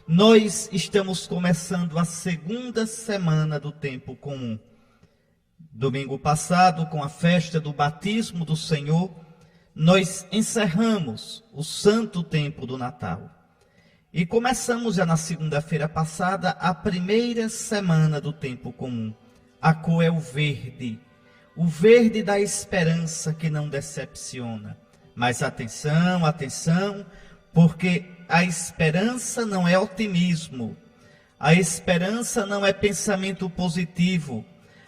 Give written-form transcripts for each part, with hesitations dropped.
Nós estamos começando a segunda semana do tempo comum. Domingo passado, com a festa do batismo do Senhor, nós encerramos o santo tempo do Natal. E começamos já na segunda-feira passada a primeira semana do tempo comum. A cor é o verde da esperança que não decepciona. Mas atenção, atenção, porque a esperança não é otimismo, a esperança não é pensamento positivo,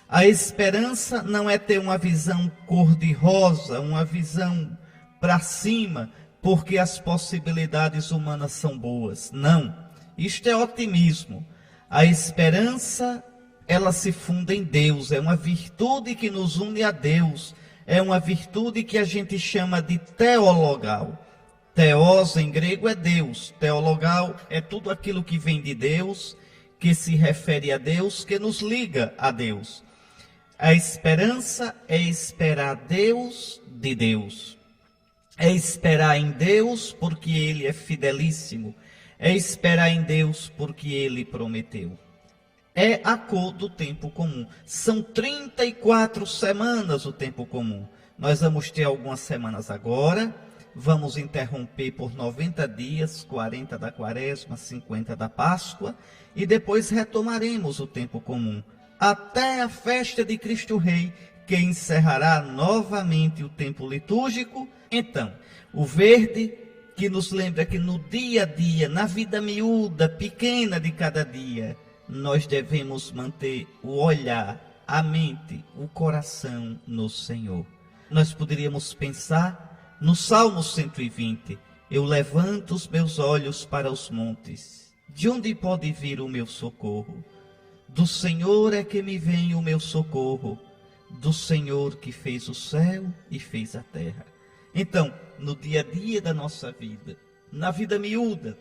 a esperança não é ter uma visão cor-de-rosa, uma visão para cima, porque as possibilidades humanas são boas. Não, isto é otimismo. A esperança, ela se funda em Deus, é uma virtude que nos une a Deus, é uma virtude que a gente chama de teologal. Teos em grego é Deus, teologal é tudo aquilo que vem de Deus, que se refere a Deus, que nos liga a Deus. A esperança é esperar Deus de Deus. É esperar em Deus porque Ele é fidelíssimo. É esperar em Deus porque Ele prometeu. É a cor do tempo comum. São 34 semanas o tempo comum. Nós vamos ter algumas semanas agora. Vamos interromper por 90 dias, 40 da Quaresma, 50 da Páscoa, e depois retomaremos o tempo comum, até a festa de Cristo Rei, que encerrará novamente o tempo litúrgico. Então, o verde, que nos lembra que no dia a dia, na vida miúda, pequena de cada dia, nós devemos manter o olhar, a mente, o coração no Senhor. Nós poderíamos pensar no Salmo 120, eu levanto os meus olhos para os montes. De onde pode vir o meu socorro? Do Senhor é que me vem o meu socorro, do Senhor que fez o céu e fez a terra. Então, no dia a dia da nossa vida, na vida miúda,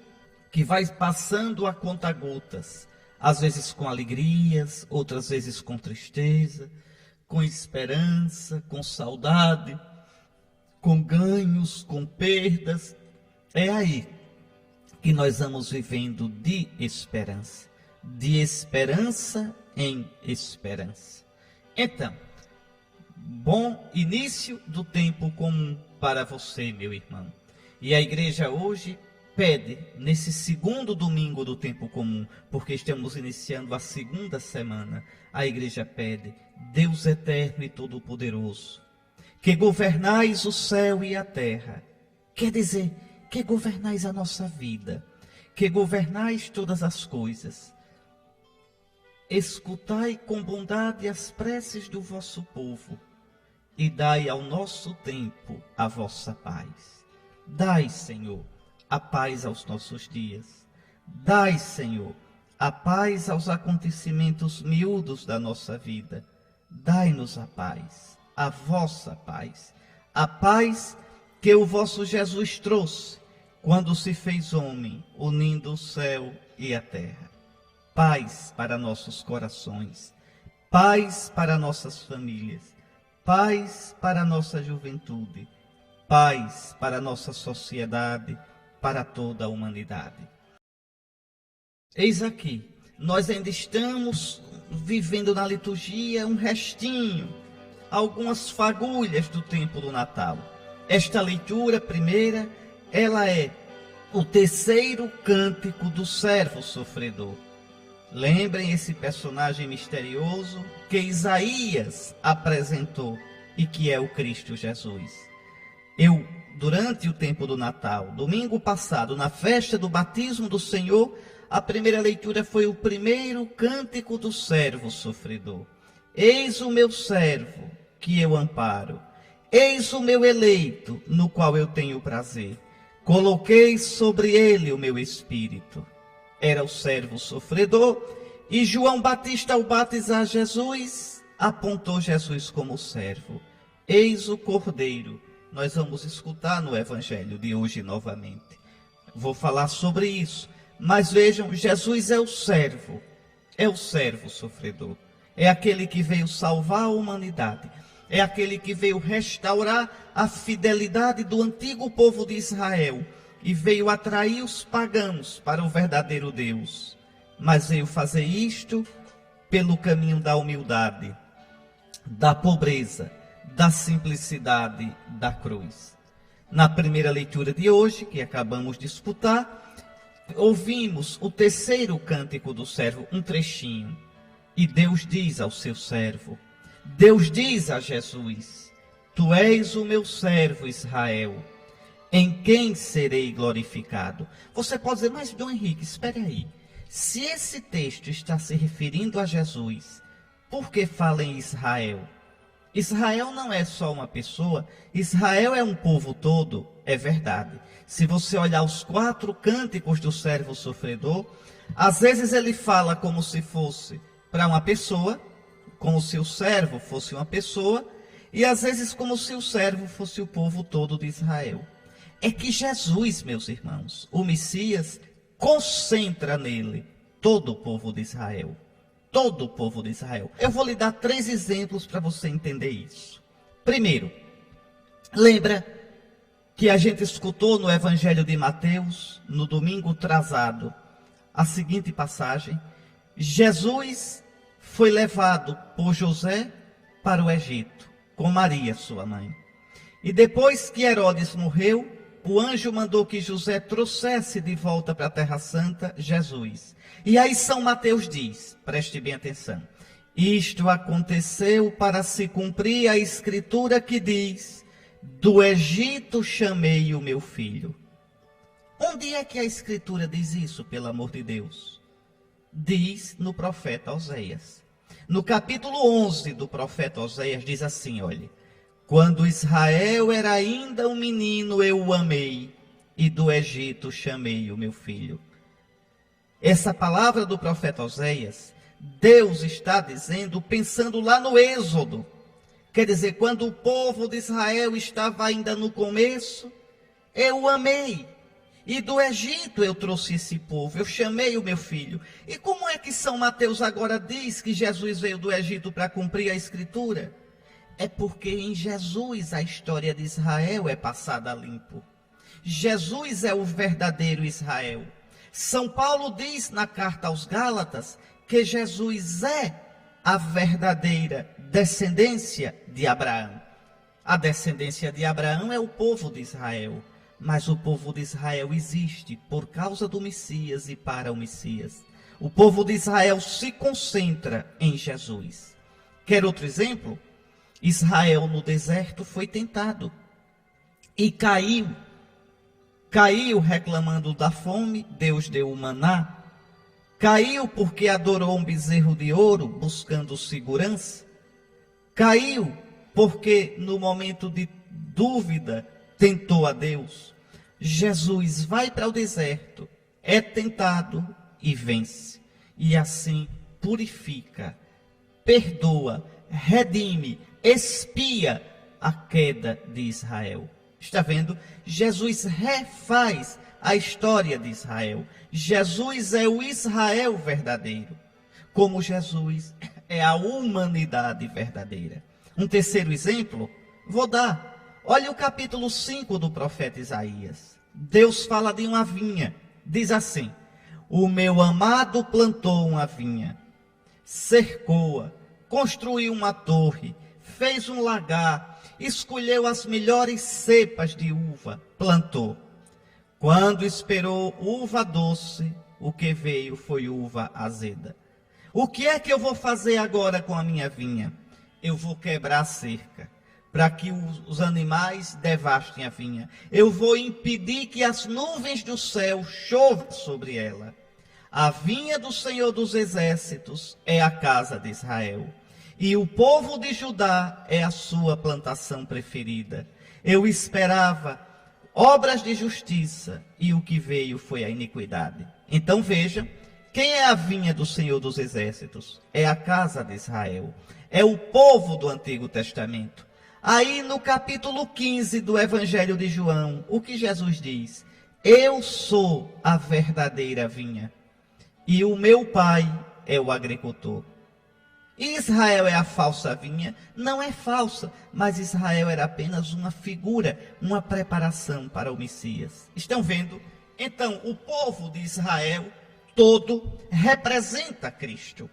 que vai passando a conta-gotas, às vezes com alegrias, outras vezes com tristeza, com esperança, com saudade, com ganhos, com perdas, é aí que nós vamos vivendo de esperança em esperança. Então, bom início do tempo comum para você, meu irmão. E a igreja hoje pede, nesse segundo domingo do tempo comum, porque estamos iniciando a segunda semana, a igreja pede, Deus eterno e todo-poderoso, que governais o céu e a terra, quer dizer, que governais a nossa vida, que governais todas as coisas. Escutai com bondade as preces do vosso povo, e dai ao nosso tempo a vossa paz. Dai, Senhor, a paz aos nossos dias. Dai, Senhor, a paz aos acontecimentos miúdos da nossa vida. Dai-nos a paz. A vossa paz, a paz que o vosso Jesus trouxe quando se fez homem, unindo o céu e a terra. Paz para nossos corações, paz para nossas famílias, paz para nossa juventude, paz para nossa sociedade, para toda a humanidade. Eis aqui, nós ainda estamos vivendo na liturgia um restinho, algumas fagulhas do tempo do Natal. Esta leitura primeira, ela é o terceiro cântico do servo sofredor. Lembrem esse personagem misterioso que Isaías apresentou e que é o Cristo Jesus. Durante o tempo do Natal, domingo passado, na festa do batismo do Senhor, a primeira leitura foi o primeiro cântico do servo sofredor. Eis o meu servo, que eu amparo. Eis o meu eleito, no qual eu tenho prazer. Coloquei sobre ele o meu espírito. Era o servo sofredor, e João Batista, ao batizar Jesus, apontou Jesus como servo. Eis o Cordeiro. Nós vamos escutar no Evangelho de hoje novamente. Vou falar sobre isso. Mas vejam, Jesus é o servo sofredor. É aquele que veio salvar a humanidade. É aquele que veio restaurar a fidelidade do antigo povo de Israel. e veio atrair os pagãos para o verdadeiro Deus, mas veio fazer isto pelo caminho da humildade, da pobreza, da simplicidade da cruz. Na primeira leitura de hoje, que acabamos de escutar, ouvimos o terceiro cântico do servo, um trechinho. E Deus diz ao seu servo, Deus diz a Jesus: Tu és o meu servo Israel, em quem serei glorificado. Você pode dizer, mas Dom Henrique, espere aí. Se esse texto está se referindo a Jesus, por que fala em Israel? Israel não é só uma pessoa, Israel é um povo todo, é verdade. Se você olhar os 4 cânticos do servo sofredor, às vezes ele fala como se fosse para uma pessoa, como se o servo fosse uma pessoa, e às vezes como se o servo fosse o povo todo de Israel. É que Jesus, meus irmãos, o Messias, concentra nele todo o povo de Israel. Todo o povo de Israel. Eu vou lhe dar 3 exemplos para você entender isso. Primeiro, lembra que a gente escutou no Evangelho de Mateus, no domingo atrasado, a seguinte passagem: Jesus foi levado por José para o Egito, com Maria, sua mãe. E depois que Herodes morreu, o anjo mandou que José trouxesse de volta para a Terra Santa Jesus. E aí São Mateus diz, preste bem atenção: isto aconteceu para se cumprir a escritura que diz: do Egito chamei o meu filho. Onde é que a escritura diz isso, pelo amor de Deus? Diz no profeta Oséias. No capítulo 11 do profeta Oséias diz assim, olha: quando Israel era ainda um menino, eu o amei, e do Egito chamei o meu filho. Essa palavra do profeta Oséias, Deus está dizendo, pensando lá no Êxodo. Quer dizer, quando o povo de Israel estava ainda no começo, eu o amei. E do Egito eu trouxe esse povo, eu chamei o meu filho. E como é que São Mateus agora diz que Jesus veio do Egito para cumprir a escritura? É porque em Jesus a história de Israel é passada a limpo. Jesus é o verdadeiro Israel. São Paulo diz na carta aos Gálatas que Jesus é a verdadeira descendência de Abraão. A descendência de Abraão é o povo de Israel. Mas o povo de Israel existe por causa do Messias e para o Messias. O povo de Israel se concentra em Jesus. Quer outro exemplo? Israel no deserto foi tentado e caiu. Caiu reclamando da fome, Deus deu o maná. Caiu porque adorou um bezerro de ouro, buscando segurança. Caiu porque no momento de dúvida tentou a Deus. Jesus vai para o deserto, é tentado e vence. E assim purifica, perdoa, redime, expia a queda de Israel. Está vendo? Jesus refaz a história de Israel. Jesus é o Israel verdadeiro. Como Jesus é a humanidade verdadeira. Um terceiro exemplo, vou dar. Olha o capítulo 5 do profeta Isaías. Deus fala de uma vinha. Diz assim: o meu amado plantou uma vinha, cercou-a, construiu uma torre, fez um lagar, escolheu as melhores cepas de uva, plantou. Quando esperou uva doce, o que veio foi uva azeda. O que é que eu vou fazer agora com a minha vinha? Eu vou quebrar a cerca, para que os animais devastem a vinha. Eu vou impedir que as nuvens do céu chovam sobre ela. A vinha do Senhor dos Exércitos é a casa de Israel. E o povo de Judá é a sua plantação preferida. Eu esperava obras de justiça, e o que veio foi a iniquidade. Então veja, quem é a vinha do Senhor dos Exércitos? É a casa de Israel. É o povo do Antigo Testamento. Aí no capítulo 15 do Evangelho de João, o que Jesus diz? Eu sou a verdadeira vinha, e o meu pai é o agricultor. Israel é a falsa vinha? Não é falsa, mas Israel era apenas uma figura, uma preparação para o Messias. Estão vendo? Então, o povo de Israel todo representa Cristo.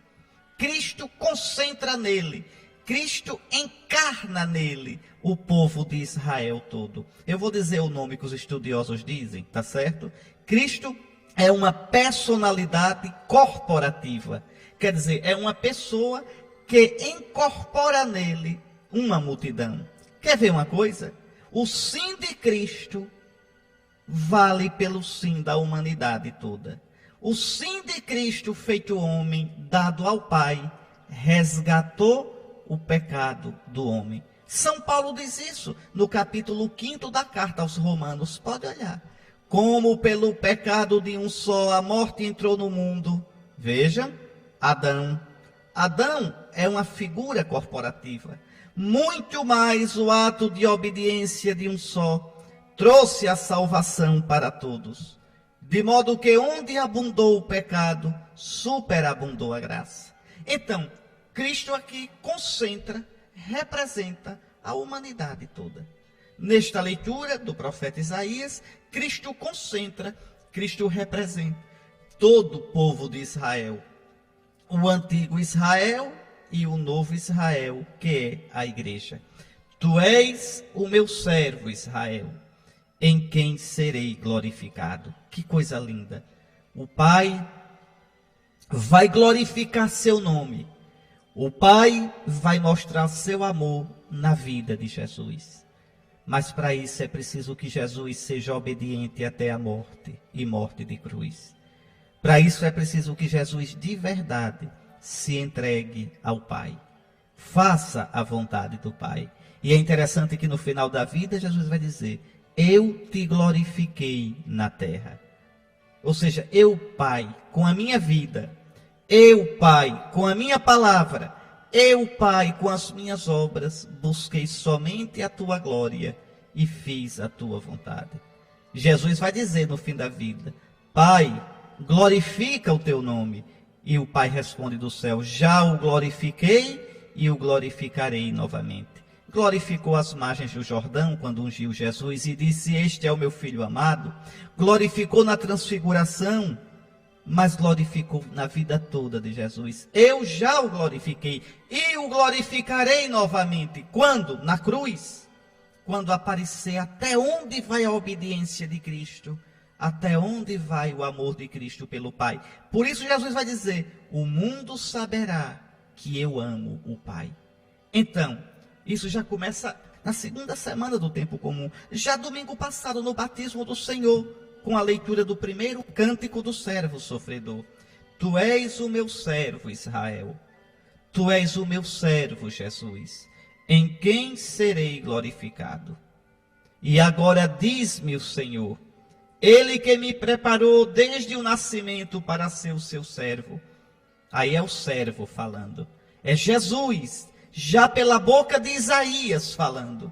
Cristo concentra nele, Cristo encarna nele o povo de Israel todo. Eu vou dizer o nome que os estudiosos dizem, tá certo? Cristo é uma personalidade corporativa. Quer dizer, é uma pessoa que incorpora nele uma multidão. Quer ver uma coisa? O sim de Cristo vale pelo sim da humanidade toda. O sim de Cristo feito homem, dado ao Pai, resgatou o pecado do homem. São Paulo diz isso no capítulo 5 da carta aos Romanos. Pode olhar. Como pelo pecado de um só a morte entrou no mundo. Veja, Adão. Adão é uma figura corporativa. Muito mais o ato de obediência de um só trouxe a salvação para todos. De modo que onde abundou o pecado, superabundou a graça. Então, Cristo aqui concentra, representa a humanidade toda. Nesta leitura do profeta Isaías, Cristo concentra, Cristo representa todo o povo de Israel. O antigo Israel e o novo Israel, que é a igreja. Tu és o meu servo, Israel, em quem serei glorificado. Que coisa linda. O Pai vai glorificar seu nome. O Pai vai mostrar seu amor na vida de Jesus. Mas para isso é preciso que Jesus seja obediente até a morte e morte de cruz. Para isso é preciso que Jesus de verdade se entregue ao Pai. Faça a vontade do Pai. E é interessante que no final da vida Jesus vai dizer: eu te glorifiquei na terra. Ou seja, eu, Pai, com a minha vida, eu, Pai, com a minha palavra, eu, Pai, com as minhas obras, busquei somente a tua glória e fiz a tua vontade. Jesus vai dizer no fim da vida: Pai, glorifica o teu nome. E o Pai responde do céu: já o glorifiquei e o glorificarei novamente. Glorificou as margens do Jordão quando ungiu Jesus e disse: este é o meu filho amado. Glorificou na transfiguração, mas glorificou na vida toda de Jesus. Eu já o glorifiquei e o glorificarei novamente. Quando? Na cruz. Quando aparecer até onde vai a obediência de Cristo, até onde vai o amor de Cristo pelo Pai. Por isso Jesus vai dizer: o mundo saberá que eu amo o Pai. Então, isso já começa na segunda semana do tempo comum. Já domingo passado, no batismo do Senhor, com a leitura do primeiro cântico do servo sofredor. Tu és o meu servo, Israel. Tu és o meu servo, Jesus, em quem serei glorificado. E agora diz-me o Senhor, ele que me preparou desde o nascimento para ser o seu servo. Aí é o servo falando. É Jesus, já pela boca de Isaías falando,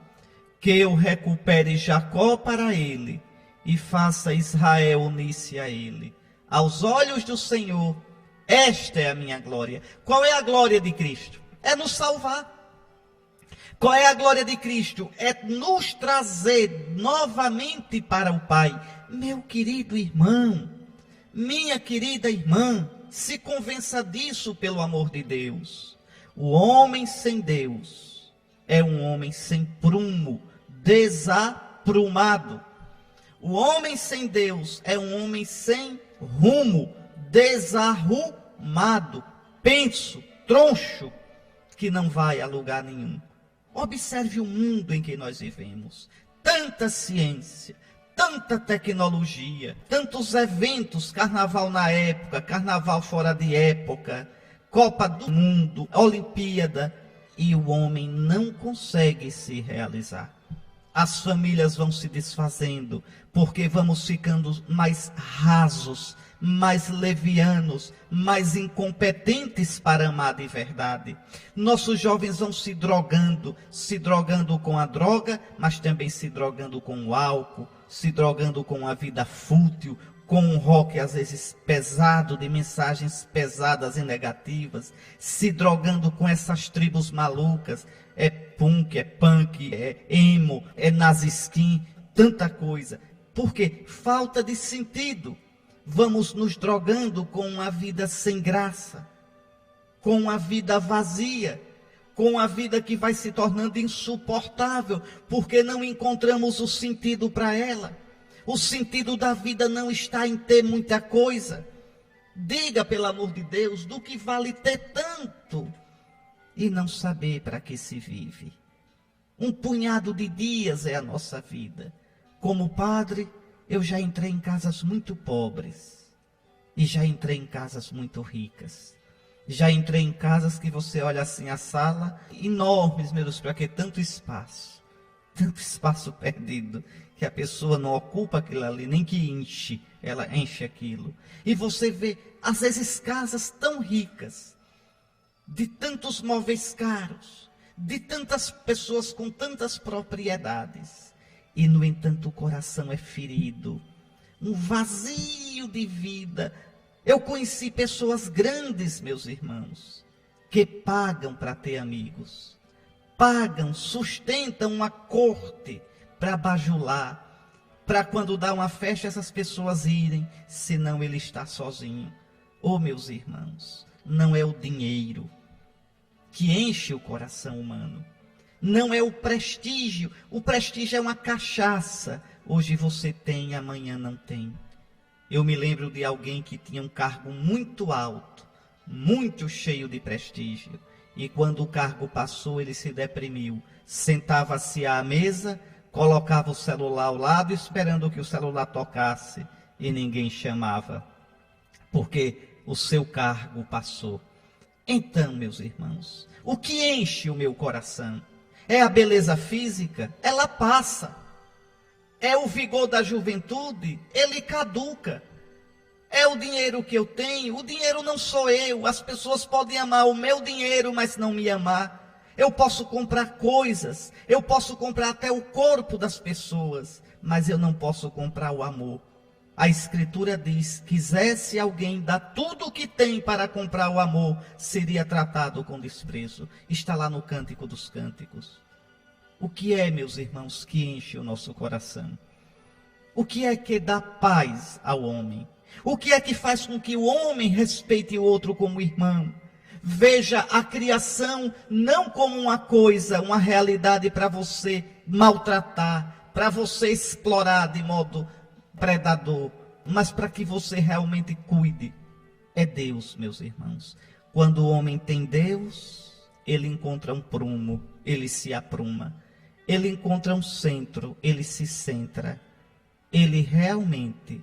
que eu recupere Jacó para ele e faça Israel unir-se a ele. Aos olhos do Senhor, esta é a minha glória. Qual é a glória de Cristo? É nos salvar. Qual é a glória de Cristo? É nos trazer novamente para o Pai. Meu querido irmão, minha querida irmã, se convença disso pelo amor de Deus. O homem sem Deus é um homem sem prumo, desaprumado. O homem sem Deus é um homem sem rumo, desarrumado, penso, troncho, que não vai a lugar nenhum. Observe o mundo em que nós vivemos. Tanta ciência, tanta tecnologia, tantos eventos, carnaval na época, carnaval fora de época, Copa do Mundo, Olimpíada, e o homem não consegue se realizar. As famílias vão se desfazendo, porque vamos ficando mais rasos, mais levianos, mais incompetentes para amar de verdade. Nossos jovens vão se drogando com a droga, mas também se drogando com o álcool, se drogando com a vida fútil, com um rock às vezes pesado, de mensagens pesadas e negativas, se drogando com essas tribos malucas, é punk, é emo, é naziskin, tanta coisa. Por quê? Falta de sentido. Vamos nos drogando com uma vida sem graça, com uma vida vazia, com uma vida que vai se tornando insuportável, porque não encontramos o sentido para ela. O sentido da vida não está em ter muita coisa. Diga, pelo amor de Deus, do que vale ter tanto e não saber para que se vive. Um punhado de dias é a nossa vida. Como padre, eu já entrei em casas muito pobres e já entrei em casas muito ricas. Já entrei em casas que você olha assim a sala, enormes, meu Deus, para que tanto espaço perdido, que a pessoa não ocupa aquilo ali, nem que enche, ela enche aquilo. E você vê, às vezes, casas tão ricas, de tantos móveis caros, de tantas pessoas com tantas propriedades, e no entanto o coração é ferido, um vazio de vida. Eu conheci pessoas grandes, meus irmãos, que pagam para ter amigos, pagam, sustentam uma corte para bajular, para quando dá uma festa essas pessoas irem, senão ele está sozinho. Oh, meus irmãos, não é o dinheiro que enche o coração humano, não é o prestígio é uma cachaça, hoje você tem, amanhã não tem. Eu me lembro de alguém que tinha um cargo muito alto, muito cheio de prestígio, e quando o cargo passou, ele se deprimiu, sentava-se à mesa, colocava o celular ao lado, esperando que o celular tocasse, e ninguém chamava, porque o seu cargo passou. Então, meus irmãos, o que enche o meu coração? É a beleza física? Ela passa. É o vigor da juventude? Ele caduca. É o dinheiro que eu tenho? O dinheiro não sou eu. As pessoas podem amar o meu dinheiro, mas não me amar. Eu posso comprar coisas, eu posso comprar até o corpo das pessoas, mas eu não posso comprar o amor. A Escritura diz, quisesse alguém dar tudo o que tem para comprar o amor, seria tratado com desprezo. Está lá no Cântico dos Cânticos. O que é, meus irmãos, que enche o nosso coração? O que é que dá paz ao homem? O que é que faz com que o homem respeite o outro como irmão? Veja a criação não como uma coisa, uma realidade para você maltratar, para você explorar de modo predador, mas para que você realmente cuide. É Deus, meus irmãos. Quando o homem tem Deus, ele encontra um prumo, ele se apruma. Ele encontra um centro, ele se centra. Ele realmente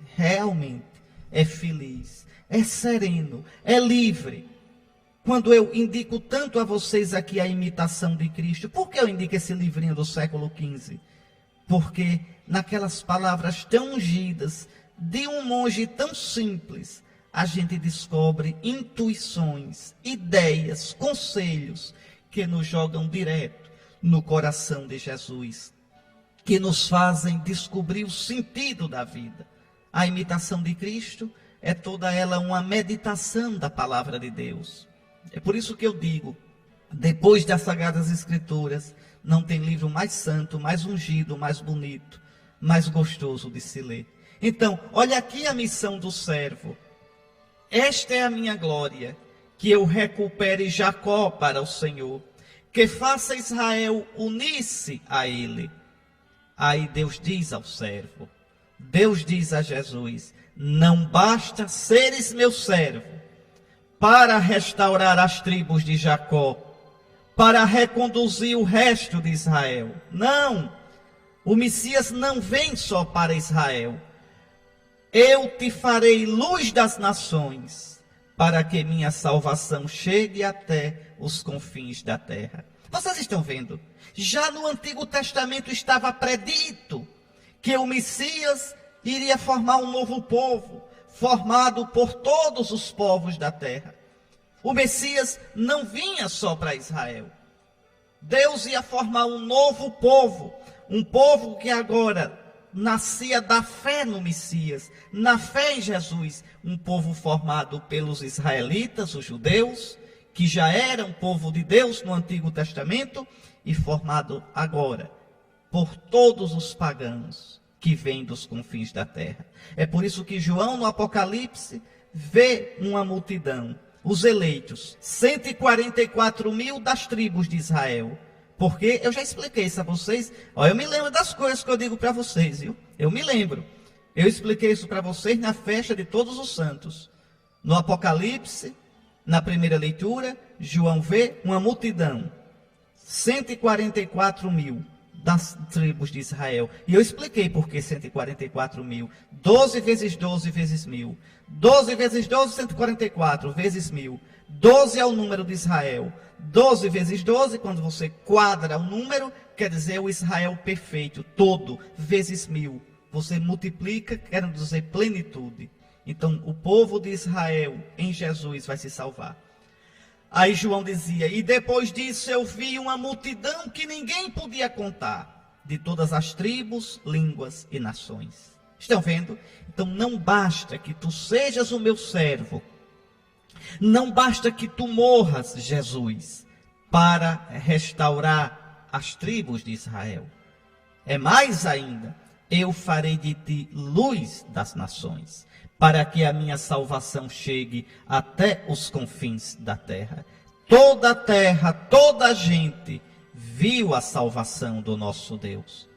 é feliz, é sereno, é livre. Quando eu indico tanto a vocês aqui a imitação de Cristo, por que eu indico esse livrinho do século XV? Porque naquelas palavras tão ungidas, de um monge tão simples, a gente descobre intuições, ideias, conselhos, que nos jogam direto no coração de Jesus, que nos fazem descobrir o sentido da vida. A imitação de Cristo é toda ela uma meditação da palavra de Deus. É por isso que eu digo, depois das Sagradas Escrituras, não tem livro mais santo, mais ungido, mais bonito, mais gostoso de se ler. Então, olha aqui a missão do servo. Esta é a minha glória, que eu recupere Jacó para o Senhor, que faça Israel unir-se a ele. Aí Deus diz ao servo, Deus diz a Jesus, não basta seres meu servo, para restaurar as tribos de Jacó, para reconduzir o resto de Israel. Não, o Messias não vem só para Israel. Eu te farei luz das nações, para que minha salvação chegue até os confins da terra. Vocês estão vendo? Já no Antigo Testamento estava predito que o Messias iria formar um novo povo, formado por todos os povos da terra. O Messias não vinha só para Israel. Deus ia formar um novo povo, um povo que agora nascia da fé no Messias, na fé em Jesus, um povo formado pelos israelitas, os judeus, que já eram povo de Deus no Antigo Testamento, e formado agora por todos os pagãos que vêm dos confins da terra. É por isso que João, no Apocalipse, vê uma multidão, os eleitos, 144 mil das tribos de Israel. Porque eu já expliquei isso a vocês. Eu me lembro das coisas que eu digo para vocês, viu? Eu me lembro. Eu expliquei isso para vocês na festa de todos os santos. No Apocalipse, na primeira leitura, João vê uma multidão, 144 mil das tribos de Israel. E eu expliquei por que 144 mil. 12 vezes 12 vezes 1000. 12 vezes 12, 144 vezes 1000. 12 é o número de Israel. 12 vezes 12, quando você quadra o número, quer dizer o Israel perfeito, todo, vezes 1000. Você multiplica, querendo dizer plenitude. Então, o povo de Israel em Jesus vai se salvar. Aí João dizia, e depois disso eu vi uma multidão que ninguém podia contar, de todas as tribos, línguas e nações. Estão vendo? Então, não basta que tu sejas o meu servo, não basta que tu morras, Jesus, para restaurar as tribos de Israel. É mais ainda, eu farei de ti luz das nações, para que a minha salvação chegue até os confins da terra. Toda a terra, toda a gente viu a salvação do nosso Deus.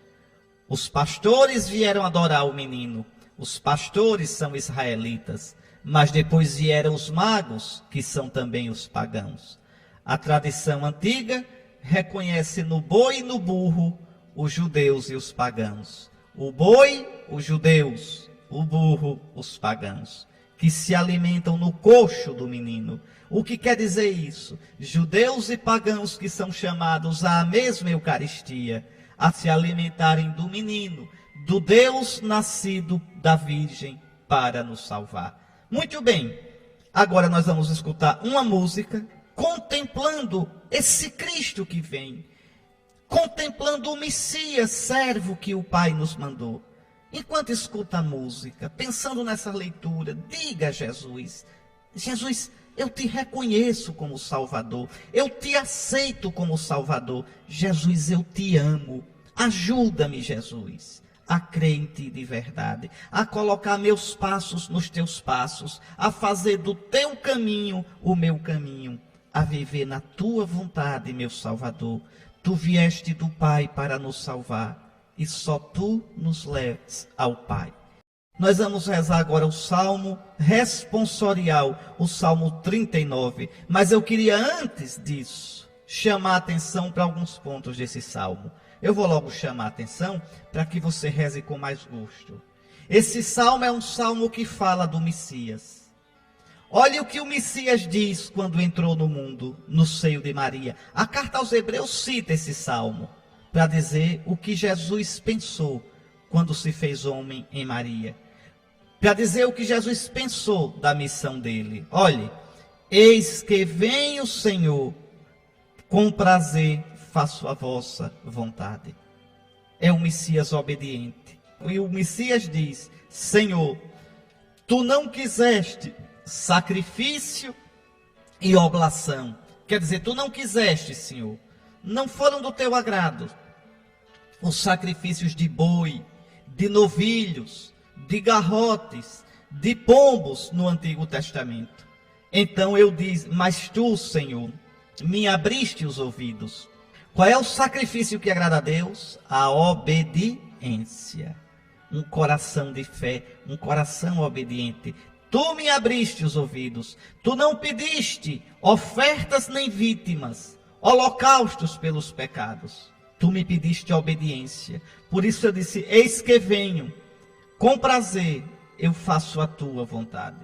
Os pastores vieram adorar o menino. Os pastores são israelitas. Mas depois vieram os magos, que são também os pagãos. A tradição antiga reconhece no boi e no burro os judeus e os pagãos. O boi, os judeus, o burro, os pagãos, que se alimentam no coxo do menino. O que quer dizer isso? Judeus e pagãos que são chamados à mesma Eucaristia, a se alimentarem do menino, do Deus nascido da Virgem para nos salvar. Muito bem, agora nós vamos escutar uma música contemplando esse Cristo que vem, contemplando o Messias, servo que o Pai nos mandou. Enquanto escuta a música, pensando nessa leitura, diga a Jesus, Jesus, eu te reconheço como Salvador, eu te aceito como Salvador, Jesus, eu te amo, ajuda-me, Jesus, a crer em ti de verdade, a colocar meus passos nos teus passos, a fazer do teu caminho o meu caminho, a viver na tua vontade, meu Salvador. Tu vieste do Pai para nos salvar, e só tu nos leves ao Pai. Nós vamos rezar agora o Salmo responsorial, o Salmo 39, mas eu queria antes disso chamar a atenção para alguns pontos desse Salmo. Eu vou logo chamar a atenção para que você reze com mais gosto. Esse salmo é um salmo que fala do Messias. Olha o que o Messias diz quando entrou no mundo, no seio de Maria. A carta aos Hebreus cita esse salmo para dizer o que Jesus pensou quando se fez homem em Maria. Para dizer o que Jesus pensou da missão dele. Olhe, eis que vem o Senhor, com prazer faço a vossa vontade. É um Messias obediente. E o Messias diz, Senhor, tu não quiseste sacrifício e oblação. Quer dizer, tu não quiseste, Senhor. Não foram do teu agrado os sacrifícios de boi, de novilhos, de garrotes, de pombos no Antigo Testamento. Então eu disse, mas tu, Senhor, me abriste os ouvidos. Qual é o sacrifício que agrada a Deus? A obediência. Um coração de fé, um coração obediente. Tu me abriste os ouvidos. Tu não pediste ofertas nem vítimas, holocaustos pelos pecados. Tu me pediste obediência. Por isso eu disse, eis que venho. Com prazer eu faço a tua vontade.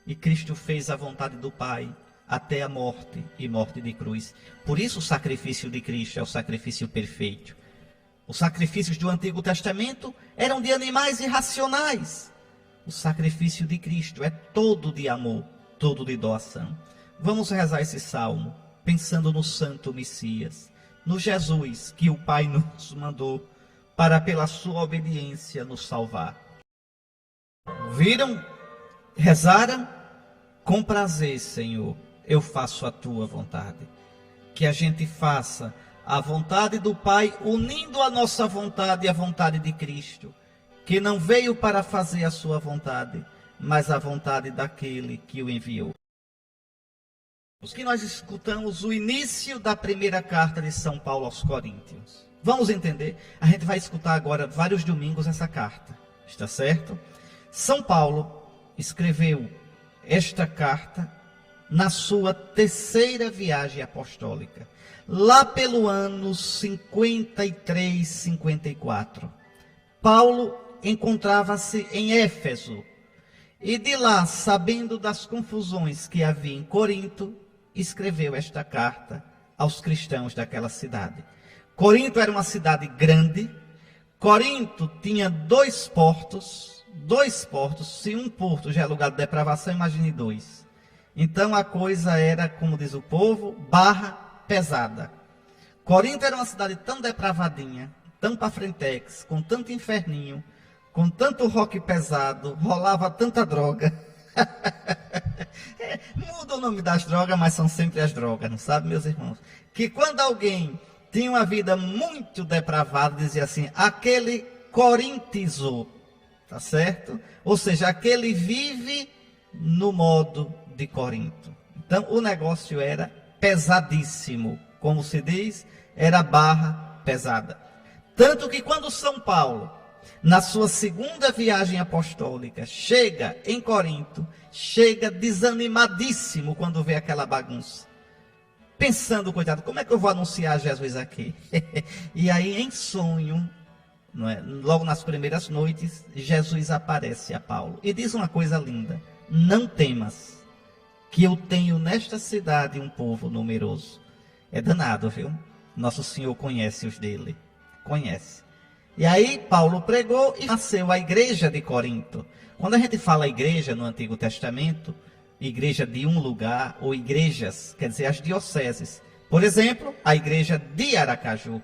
E Cristo fez a vontade do Pai até a morte e morte de cruz. Por isso o sacrifício de Cristo é o sacrifício perfeito. Os sacrifícios do Antigo Testamento eram de animais irracionais. O sacrifício de Cristo é todo de amor, todo de doação. Vamos rezar esse salmo, pensando no Santo Messias, no Jesus que o Pai nos mandou para pela sua obediência nos salvar. Viram? Rezaram? Com prazer, Senhor, eu faço a tua vontade. Que a gente faça a vontade do Pai, unindo a nossa vontade à vontade de Cristo, que não veio para fazer a sua vontade, mas a vontade daquele que o enviou. Os que nós escutamos o início da primeira carta de São Paulo aos Coríntios. Vamos entender? A gente vai escutar agora vários domingos essa carta, está certo? São Paulo escreveu esta carta na sua terceira viagem apostólica, lá pelo ano 53, 54. Paulo encontrava-se em Éfeso, e de lá, sabendo das confusões que havia em Corinto, escreveu esta carta aos cristãos daquela cidade. Corinto era uma cidade grande. Corinto tinha dois portos. Se um porto já é lugar de depravação, imagine dois. Então a coisa era, como diz o povo, barra pesada. Corinto era uma cidade tão depravadinha, tão para frentex, com tanto inferninho, com tanto rock pesado, rolava tanta droga. Muda o nome das drogas, mas são sempre as drogas, não sabe, meus irmãos? Que quando alguém tinha uma vida muito depravada, dizia assim, aquele corintizou, tá certo? Ou seja, aquele vive no modo de Corinto. Então o negócio era pesadíssimo, como se diz, era barra pesada. Tanto que quando São Paulo, na sua segunda viagem apostólica, chega em Corinto, chega desanimadíssimo quando vê aquela bagunça. Pensando, coitado, como é que eu vou anunciar Jesus aqui? E aí, em sonho, não é? Logo nas primeiras noites, Jesus aparece a Paulo e diz uma coisa linda: não temas, que eu tenho nesta cidade um povo numeroso. É danado, viu? Nosso Senhor conhece os dele, conhece. E aí Paulo pregou e nasceu a igreja de Corinto. Quando a gente fala igreja no Antigo Testamento, igreja de um lugar, ou igrejas, quer dizer as dioceses. Por exemplo, a igreja de Aracaju.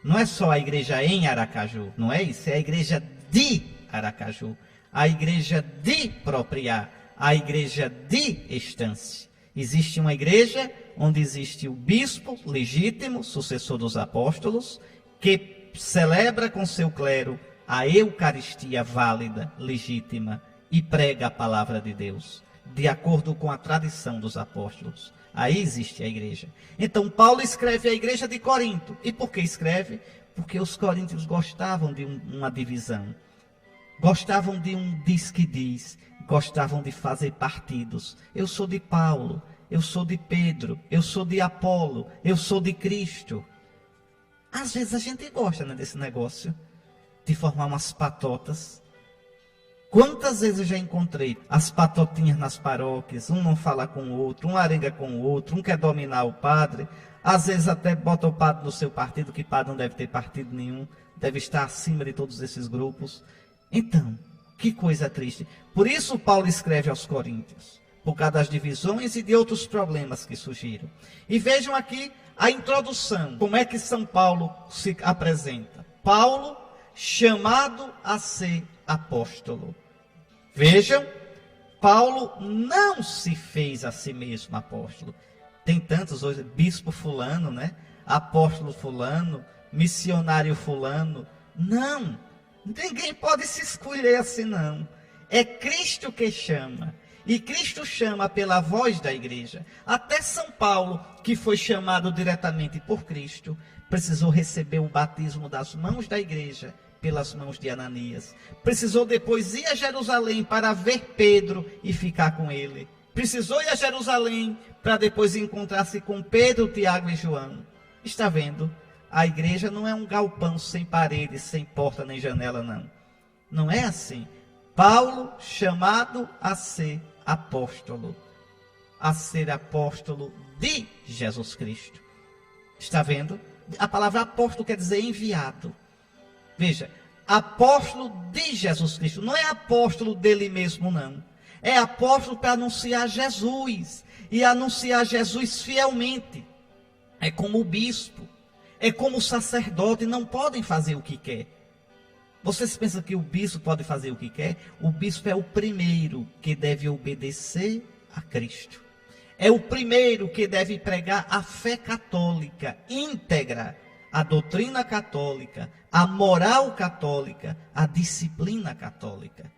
Não é só a igreja em Aracaju, não é isso? É a igreja de Aracaju, a igreja de Propriá, a igreja de Estância. Existe uma igreja onde existe o bispo legítimo, sucessor dos apóstolos, que celebra com seu clero a Eucaristia válida, legítima, e prega a palavra de Deus, de acordo com a tradição dos apóstolos. Aí existe a igreja. Então Paulo escreve a igreja de Corinto. E por que escreve? Porque os coríntios gostavam de uma divisão. Gostavam de um diz que diz. Gostavam de fazer partidos. Eu sou de Paulo, eu sou de Pedro, eu sou de Apolo, eu sou de Cristo. Às vezes a gente gosta, né, desse negócio de formar umas patotas. Quantas vezes eu já encontrei as patotinhas nas paróquias, um não fala com o outro, um arenga com o outro, um quer dominar o padre, às vezes até bota o padre no seu partido, que padre não deve ter partido nenhum, deve estar acima de todos esses grupos. Então, que coisa triste. Por isso Paulo escreve aos Coríntios, por causa das divisões e de outros problemas que surgiram. E vejam aqui a introdução, como é que São Paulo se apresenta. Paulo, chamado a ser apóstolo. Vejam, Paulo não se fez a si mesmo apóstolo. Tem tantos hoje, bispo fulano, né? Apóstolo fulano, missionário fulano. Não, ninguém pode se escolher assim não. É Cristo que chama. E Cristo chama pela voz da igreja. Até São Paulo, que foi chamado diretamente por Cristo, precisou receber o batismo das mãos da igreja, pelas mãos de Ananias. Precisou depois ir a Jerusalém para ver Pedro e ficar com ele. Precisou ir a Jerusalém para depois encontrar-se com Pedro, Tiago e João. Está vendo? A igreja não é um galpão sem paredes, sem porta nem janela, não. Não é assim. Paulo, chamado a ser apóstolo de Jesus Cristo. Está vendo? A palavra apóstolo quer dizer enviado. Veja, apóstolo de Jesus Cristo, não é apóstolo dele mesmo, não. É apóstolo para anunciar Jesus, e anunciar Jesus fielmente. É como o bispo, é como o sacerdote, não podem fazer o que quer. Vocês pensam que o bispo pode fazer o que quer? O bispo é o primeiro que deve obedecer a Cristo. É o primeiro que deve pregar a fé católica íntegra, a doutrina católica, a moral católica, a disciplina católica.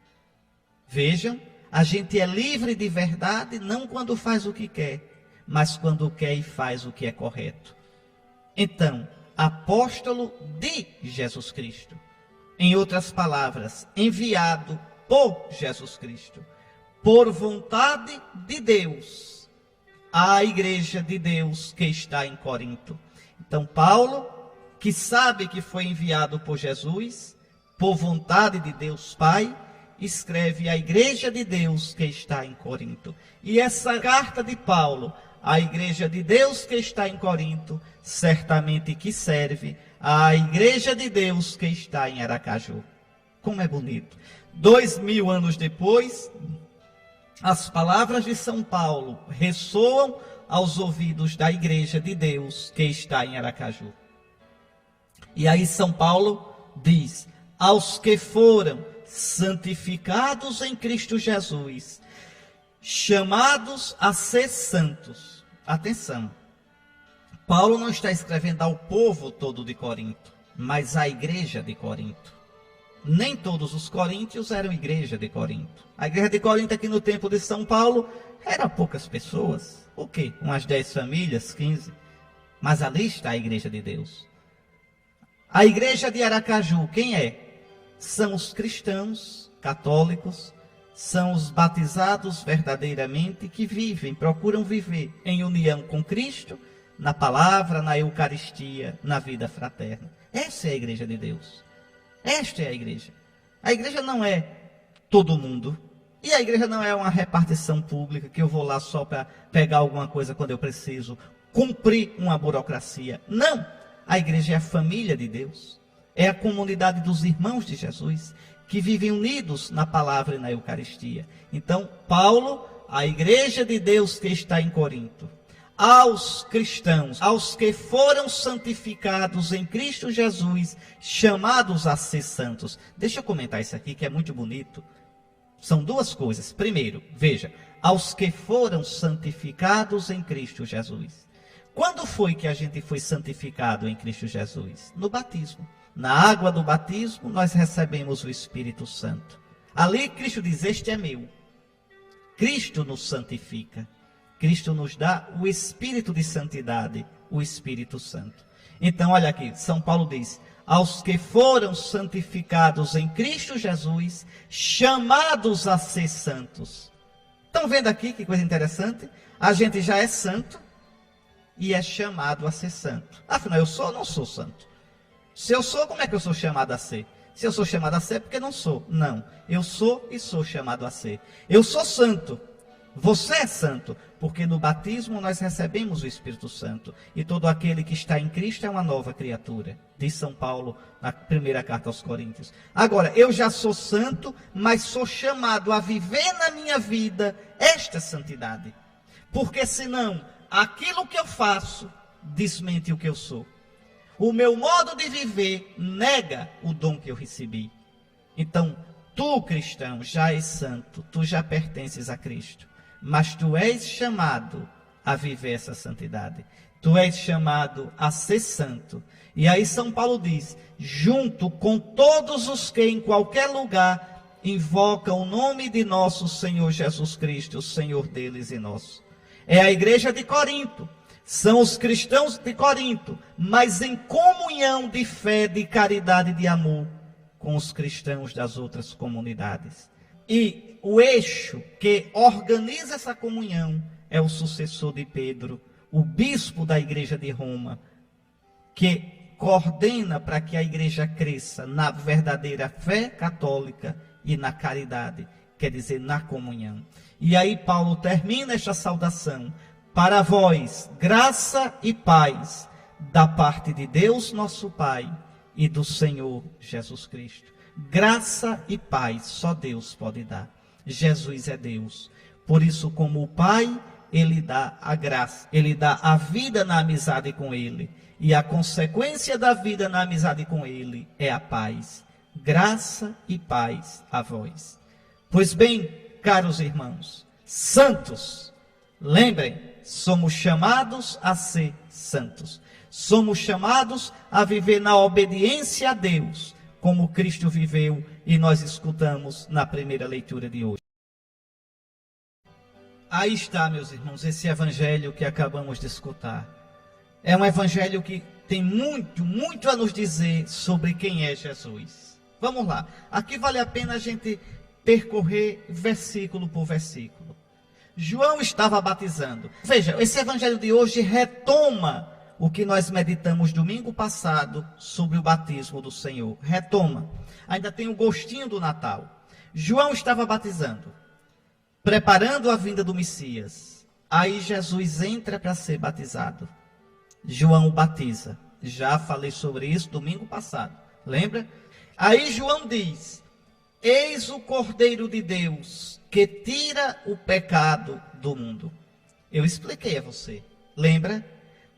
Vejam, a gente é livre de verdade não quando faz o que quer, mas quando quer e faz o que é correto. Então, apóstolo de Jesus Cristo. Em outras palavras, enviado por Jesus Cristo, por vontade de Deus, à igreja de Deus que está em Corinto. Então, Paulo, que sabe que foi enviado por Jesus, por vontade de Deus Pai, escreve à igreja de Deus que está em Corinto. E essa carta de Paulo à igreja de Deus que está em Corinto, certamente que serve à igreja de Deus que está em Aracaju. Como é bonito. 2000 anos depois, as palavras de São Paulo ressoam aos ouvidos da igreja de Deus que está em Aracaju. E aí São Paulo diz: aos que foram santificados em Cristo Jesus, chamados a ser santos. Atenção, Paulo não está escrevendo ao povo todo de Corinto, mas à igreja de Corinto. Nem todos os coríntios eram igreja de Corinto. A igreja de Corinto aqui no tempo de São Paulo era poucas pessoas. O quê? Umas 10 famílias, 15. Mas ali está a igreja de Deus. A igreja de Aracaju, quem é? São os cristãos católicos, são os batizados verdadeiramente que vivem, procuram viver em união com Cristo, na palavra, na Eucaristia, na vida fraterna. Essa é a igreja de Deus. Esta é a igreja. A igreja não é todo mundo. E a igreja não é uma repartição pública que eu vou lá só para pegar alguma coisa quando eu preciso, cumprir uma burocracia. Não. A igreja é a família de Deus. É a comunidade dos irmãos de Jesus que vivem unidos na palavra e na Eucaristia. Então, Paulo, a igreja de Deus que está em Corinto, aos cristãos, aos que foram santificados em Cristo Jesus, chamados a ser santos. Deixa eu comentar isso aqui que é muito bonito. São duas coisas. Primeiro, veja, aos que foram santificados em Cristo Jesus. Quando foi que a gente foi santificado em Cristo Jesus? No batismo. Na água do batismo, nós recebemos o Espírito Santo. Ali, Cristo diz: este é meu. Cristo nos santifica. Cristo nos dá o Espírito de santidade, o Espírito Santo. Então, olha aqui, São Paulo diz: aos que foram santificados em Cristo Jesus, chamados a ser santos. Estão vendo aqui que coisa interessante? A gente já é santo e é chamado a ser santo. Afinal, eu sou ou não sou santo? Se eu sou, como é que eu sou chamado a ser? Se eu sou chamado a ser, é porque não sou. Não, eu sou e sou chamado a ser. Eu sou santo. Você é santo, porque no batismo nós recebemos o Espírito Santo. E todo aquele que está em Cristo é uma nova criatura, diz São Paulo na primeira carta aos Coríntios. Agora, eu já sou santo, mas sou chamado a viver na minha vida esta santidade. Porque senão, aquilo que eu faço desmente o que eu sou. O meu modo de viver nega o dom que eu recebi. Então, tu, cristão, já és santo, tu já pertences a Cristo. Mas tu és chamado a viver essa santidade. Tu és chamado a ser santo. E aí São Paulo diz: junto com todos os que em qualquer lugar invocam o nome de nosso Senhor Jesus Cristo, o Senhor deles e nosso. É a igreja de Corinto. São os cristãos de Corinto, mas em comunhão de fé, de caridade e de amor com os cristãos das outras comunidades. E o eixo que organiza essa comunhão é o sucessor de Pedro, o bispo da igreja de Roma, que coordena para que a igreja cresça na verdadeira fé católica e na caridade, quer dizer, na comunhão. E aí Paulo termina esta saudação: para vós, graça e paz, da parte de Deus nosso Pai e do Senhor Jesus Cristo. Graça e paz só Deus pode dar. Jesus é Deus. Por isso, como o Pai ele dá a graça, ele dá a vida na amizade com ele. E a consequência da vida na amizade com ele é a paz. Graça e paz a vós. Pois bem, caros irmãos, santos, lembrem, somos chamados a ser santos. Somos chamados a viver na obediência a Deus, como Cristo viveu e nós escutamos na primeira leitura de hoje. Aí está, meus irmãos, esse evangelho que acabamos de escutar. É um evangelho que tem muito a nos dizer sobre quem é Jesus. Vamos lá, aqui vale a pena a gente percorrer versículo por versículo. João estava batizando. Veja, esse evangelho de hoje retoma o que nós meditamos domingo passado sobre o batismo do Senhor. Retoma. Ainda tem o gostinho do Natal. João estava batizando, preparando a vinda do Messias. Aí Jesus entra para ser batizado. João o batiza. Já falei sobre isso domingo passado. Lembra? Aí João diz: eis o Cordeiro de Deus que tira o pecado do mundo. Eu expliquei a você. Lembra?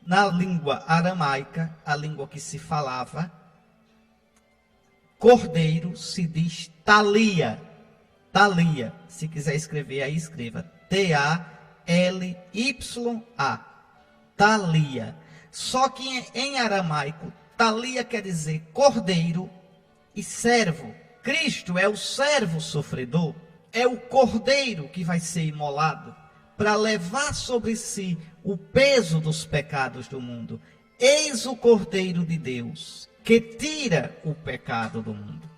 Na língua aramaica, a língua que se falava, cordeiro se diz talia. Talia. Se quiser escrever aí, escreva T-A-L-Y-A. Talia. Só que em aramaico, talia quer dizer cordeiro e servo. Cristo é o servo sofredor, é o cordeiro que vai ser imolado para levar sobre si o peso dos pecados do mundo. Eis o Cordeiro de Deus que tira o pecado do mundo.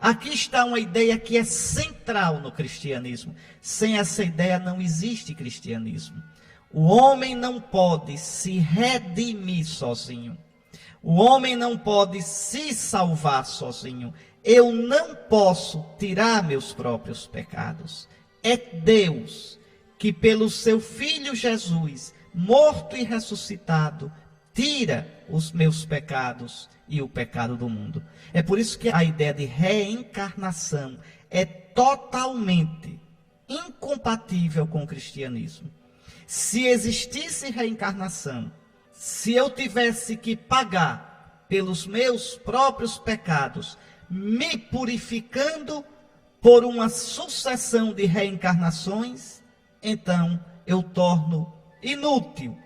Aqui está uma ideia que é central no cristianismo. Sem essa ideia não existe cristianismo. O homem não pode se redimir sozinho. O homem não pode se salvar sozinho. Eu não posso tirar meus próprios pecados. É Deus que pelo seu Filho Jesus, morto e ressuscitado, tira os meus pecados e o pecado do mundo. É por isso que a ideia de reencarnação é totalmente incompatível com o cristianismo. Se existisse reencarnação, se eu tivesse que pagar pelos meus próprios pecados, me purificando por uma sucessão de reencarnações, então eu torno inútil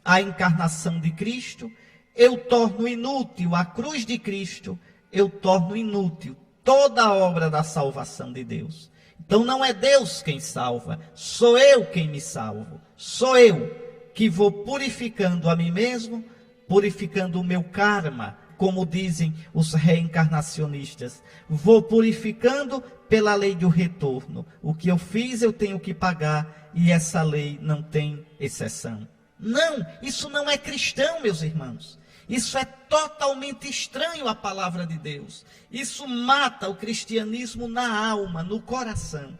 a encarnação de Cristo, eu torno inútil a cruz de Cristo, eu torno inútil toda a obra da salvação de Deus. Então não é Deus quem salva, sou eu quem me salvo. Sou eu que vou purificando a mim mesmo, purificando o meu karma, como dizem os reencarnacionistas. Vou purificando pela lei do retorno. O que eu fiz eu tenho que pagar e essa lei não tem exceção. Não, isso não é cristão, meus irmãos. Isso é totalmente estranho à palavra de Deus. Isso mata o cristianismo na alma, no coração.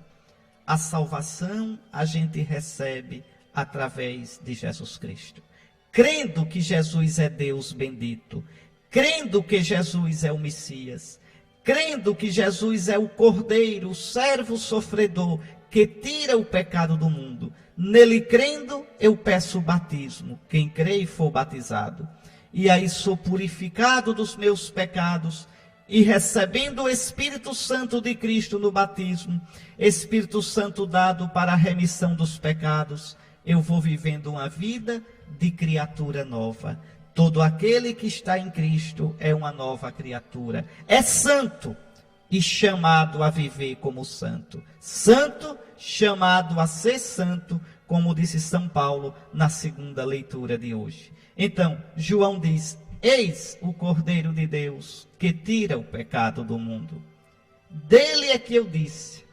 A salvação a gente recebe através de Jesus Cristo. Crendo que Jesus é Deus bendito, crendo que Jesus é o Messias, crendo que Jesus é o Cordeiro, o servo sofredor, que tira o pecado do mundo. Nele crendo, eu peço o batismo. Quem crê e for batizado. E aí sou purificado dos meus pecados e recebendo o Espírito Santo de Cristo no batismo, Espírito Santo dado para a remissão dos pecados, eu vou vivendo uma vida de criatura nova. Todo aquele que está em Cristo é uma nova criatura. É santo e chamado a viver como santo. Santo, chamado a ser santo, como disse São Paulo na segunda leitura de hoje. Então, João diz: eis o Cordeiro de Deus que tira o pecado do mundo. Dele é que eu disse: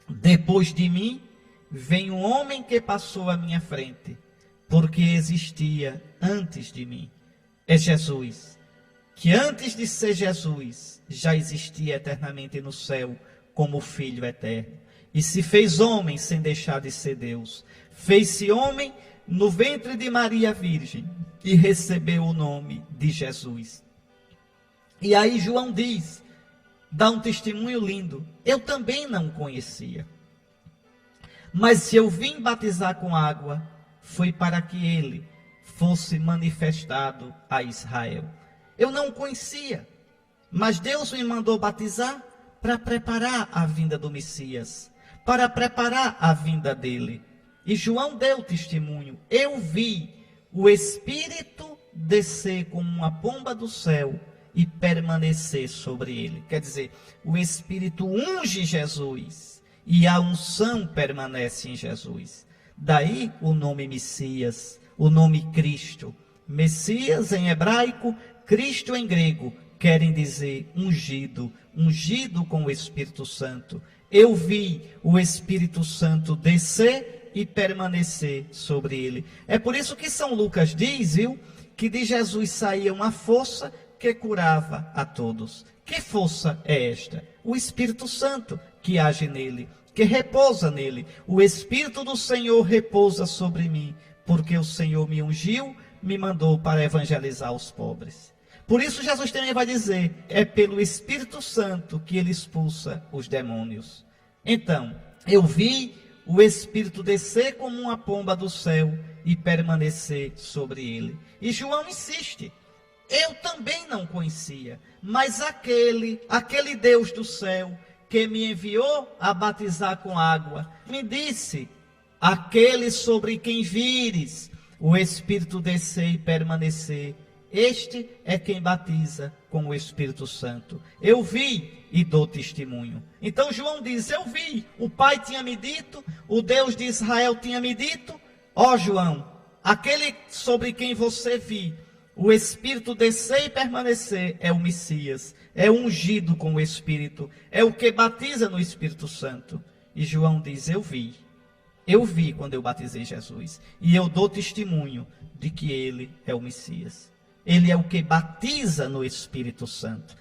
depois de mim vem um homem que passou à minha frente, porque existia antes de mim. É Jesus, que antes de ser Jesus, já existia eternamente no céu como Filho eterno. E se fez homem sem deixar de ser Deus. Fez-se homem no ventre de Maria Virgem e recebeu o nome de Jesus. E aí João diz, dá um testemunho lindo: eu também não o conhecia. Mas se eu vim batizar com água, foi para que ele fosse manifestado a Israel. Eu não o conhecia, mas Deus me mandou batizar para preparar a vinda do Messias, para preparar a vinda dele. E João deu testemunho: eu vi o Espírito descer como uma pomba do céu e permanecer sobre ele. Quer dizer, o Espírito unge Jesus e a unção permanece em Jesus. Daí o nome Messias, o nome Cristo. Messias em hebraico, Cristo em grego, querem dizer ungido, ungido com o Espírito Santo. Eu vi o Espírito Santo descer e permanecer sobre ele. É por isso que São Lucas diz, que de Jesus saía uma força que curava a todos. Que força é esta? O Espírito Santo que age nele, que repousa nele. O Espírito do Senhor repousa sobre mim, porque o Senhor me ungiu, me mandou para evangelizar os pobres. Por isso Jesus também vai dizer, é pelo Espírito Santo que ele expulsa os demônios. Então, eu vi o Espírito descer como uma pomba do céu e permanecer sobre ele. E João insiste, eu também não conhecia, mas aquele Deus do céu que me enviou a batizar com água, me disse, aquele sobre quem vires o Espírito descer e permanecer, este é quem batiza com o Espírito Santo. Eu vi e dou testemunho. Então João diz, eu vi, o Pai tinha me dito, o Deus de Israel tinha me dito, ó João, aquele sobre quem você viu o Espírito descer e permanecer é o Messias, é ungido com o Espírito, é o que batiza no Espírito Santo. E João diz, eu vi quando eu batizei Jesus, e eu dou testemunho de que ele é o Messias. Ele é o que batiza no Espírito Santo.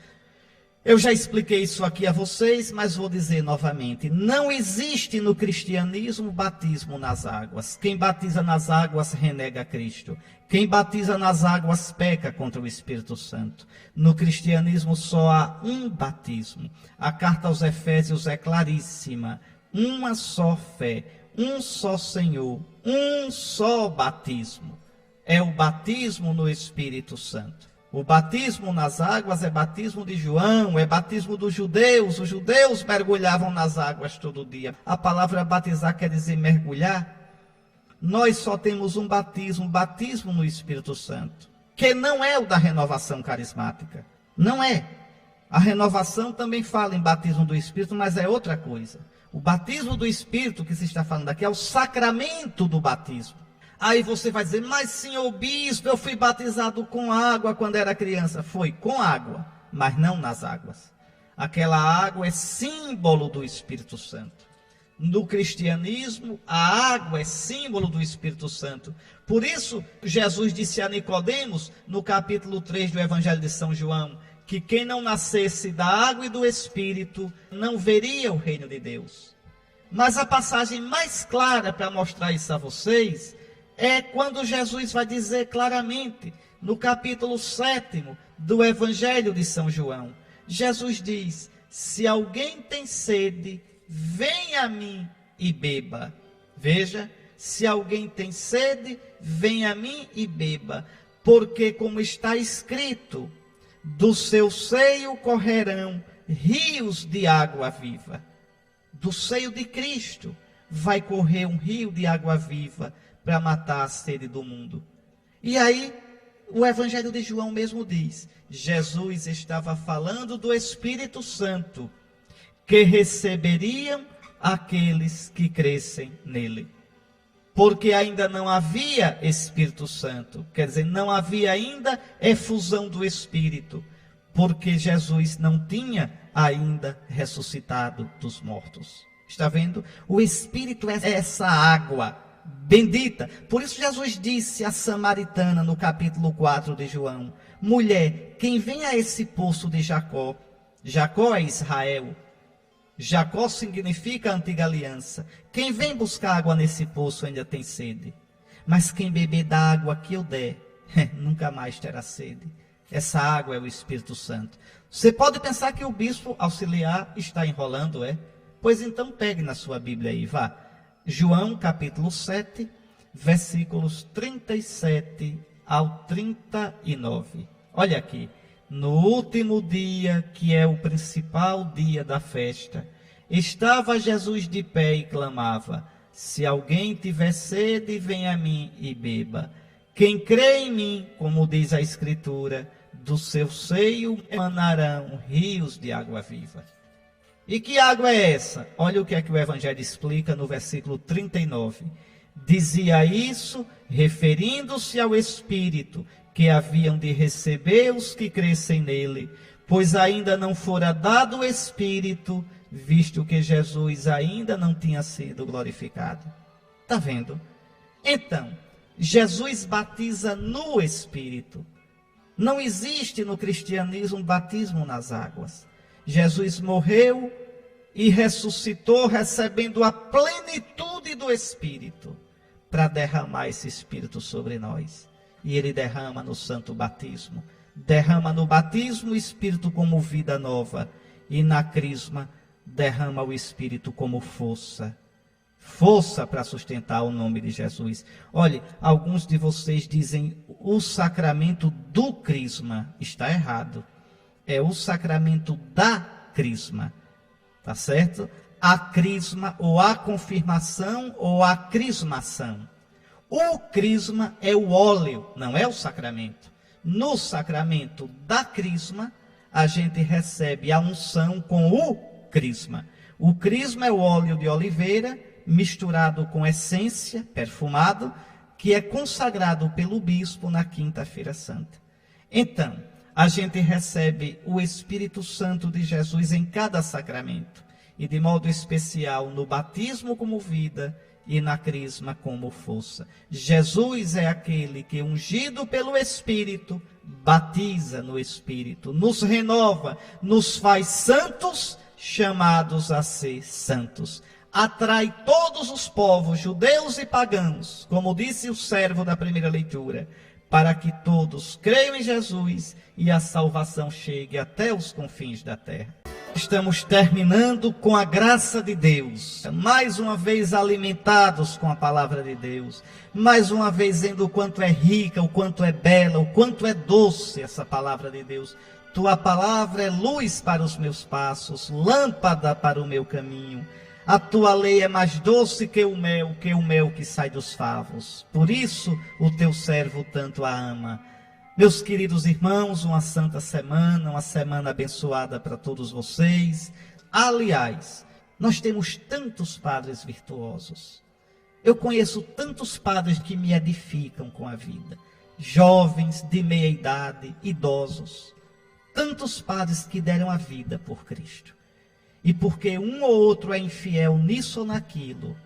Eu já expliquei isso aqui a vocês, mas vou dizer novamente. Não existe no cristianismo batismo nas águas. Quem batiza nas águas renega Cristo. Quem batiza nas águas peca contra o Espírito Santo. No cristianismo só há um batismo. A carta aos Efésios é claríssima. Uma só fé, um só Senhor, um só batismo. É o batismo no Espírito Santo. O batismo nas águas é batismo de João, é batismo dos judeus. Os judeus mergulhavam nas águas todo dia. A palavra batizar quer dizer mergulhar. Nós só temos um batismo no Espírito Santo, que não é o da renovação carismática. Não é. A renovação também fala em batismo do Espírito, mas é outra coisa. O batismo do Espírito que se está falando aqui é o sacramento do batismo. Aí você vai dizer, mas senhor bispo, eu fui batizado com água quando era criança. Foi com água, mas não nas águas. Aquela água é símbolo do Espírito Santo. No cristianismo, a água é símbolo do Espírito Santo. Por isso, Jesus disse a Nicodemos, no capítulo 3 do Evangelho de São João, que quem não nascesse da água e do Espírito, não veria o reino de Deus. Mas a passagem mais clara para mostrar isso a vocês, é quando Jesus vai dizer claramente, no capítulo 7 do Evangelho de São João. Jesus diz, se alguém tem sede, venha a mim e beba. Veja, se alguém tem sede, venha a mim e beba. Porque como está escrito, do seu seio correrão rios de água viva. Do seio de Cristo vai correr um rio de água viva, para matar a sede do mundo. E aí, o Evangelho de João mesmo diz, Jesus estava falando do Espírito Santo, que receberiam aqueles que crescem nele. Porque ainda não havia Espírito Santo, quer dizer, não havia ainda efusão do Espírito, porque Jesus não tinha ainda ressuscitado dos mortos. Está vendo? O Espírito é essa água bendita. Por isso Jesus disse à samaritana no capítulo 4 de João, mulher, quem vem a esse poço de Jacó, Jacó é Israel, Jacó significa a antiga aliança, quem vem buscar água nesse poço ainda tem sede, mas quem beber da água que eu der, nunca mais terá sede. Essa água é o Espírito Santo. Você pode pensar que o bispo auxiliar está enrolando, Pois então pegue na sua Bíblia aí, vá. João capítulo 7, versículos 37 ao 39. Olha aqui. No último dia, que é o principal dia da festa, estava Jesus de pé e clamava: se alguém tiver sede, venha a mim e beba. Quem crê em mim, como diz a Escritura, do seu seio emanarão rios de água viva. E que água é essa? Olha o que é que o Evangelho explica no versículo 39. Dizia isso, referindo-se ao Espírito, que haviam de receber os que crescem nele, pois ainda não fora dado o Espírito, visto que Jesus ainda não tinha sido glorificado. Está vendo? Então, Jesus batiza no Espírito. Não existe no cristianismo batismo nas águas. Jesus morreu e ressuscitou, recebendo a plenitude do Espírito, para derramar esse Espírito sobre nós. E ele derrama no santo batismo. Derrama no batismo o Espírito como vida nova. E na crisma derrama o Espírito como força. Força para sustentar o nome de Jesus. Olhe, alguns de vocês dizem o sacramento do crisma. Está errado. É o sacramento da crisma. Tá certo? A crisma, ou a confirmação, ou a crismação. O crisma é o óleo, não é o sacramento. No sacramento da crisma, a gente recebe a unção com o crisma. O crisma é o óleo de oliveira misturado com essência, perfumado, que é consagrado pelo bispo na quinta-feira santa. Então, a gente recebe o Espírito Santo de Jesus em cada sacramento, e de modo especial no batismo como vida e na crisma como força. Jesus é aquele que, ungido pelo Espírito, batiza no Espírito, nos renova, nos faz santos, chamados a ser santos. Atrai todos os povos, judeus e pagãos, como disse o servo da primeira leitura, para que todos creiam em Jesus e a salvação chegue até os confins da terra. Estamos terminando com a graça de Deus, mais uma vez alimentados com a palavra de Deus, mais uma vez vendo o quanto é rica, o quanto é bela, o quanto é doce essa palavra de Deus. Tua palavra é luz para os meus passos, lâmpada para o meu caminho. A tua lei é mais doce que o mel que sai dos favos. Por isso o teu servo tanto a ama. Meus queridos irmãos, uma santa semana, uma semana abençoada para todos vocês. Aliás, nós temos tantos padres virtuosos. Eu conheço tantos padres que me edificam com a vida. Jovens, de meia idade, idosos. Tantos padres que deram a vida por Cristo. E porque um ou outro é infiel nisso ou naquilo,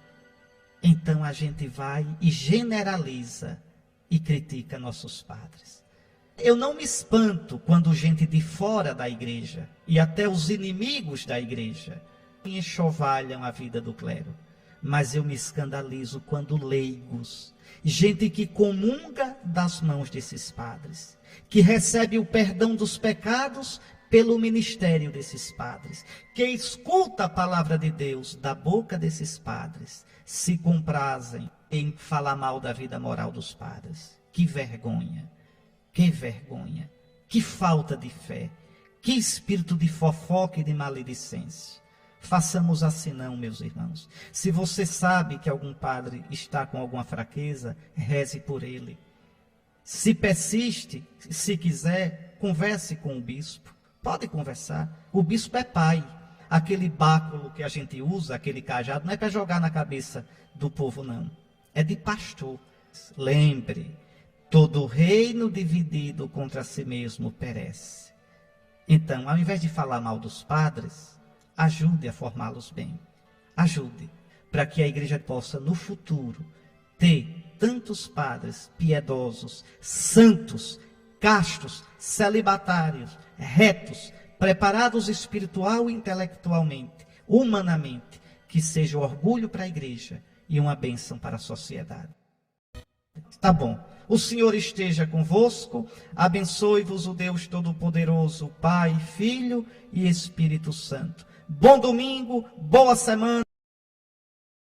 então a gente vai e generaliza e critica nossos padres. Eu não me espanto quando gente de fora da igreja e até os inimigos da igreja enxovalham a vida do clero. Mas eu me escandalizo quando leigos, gente que comunga das mãos desses padres, que recebe o perdão dos pecados pelo ministério desses padres, que escuta a palavra de Deus da boca desses padres, se comprazem em falar mal da vida moral dos padres. Que vergonha! Que vergonha, que falta de fé, que espírito de fofoca e de maledicência. Façamos assim não, meus irmãos. Se você sabe que algum padre está com alguma fraqueza, reze por ele. Se persiste, se quiser, converse com o bispo. Pode conversar. O bispo é pai. Aquele báculo que a gente usa, aquele cajado, não é para jogar na cabeça do povo, não. É de pastor. Lembre, todo reino dividido contra si mesmo perece. Então, ao invés de falar mal dos padres, ajude a formá-los bem. Ajude, para que a igreja possa, no futuro, ter tantos padres piedosos, santos, castos, celibatários, retos, preparados espiritual e intelectualmente, humanamente, que seja orgulho para a igreja e uma bênção para a sociedade. Tá bom. O Senhor esteja convosco, abençoe-vos o Deus Todo-Poderoso, Pai, Filho e Espírito Santo. Bom domingo, boa semana.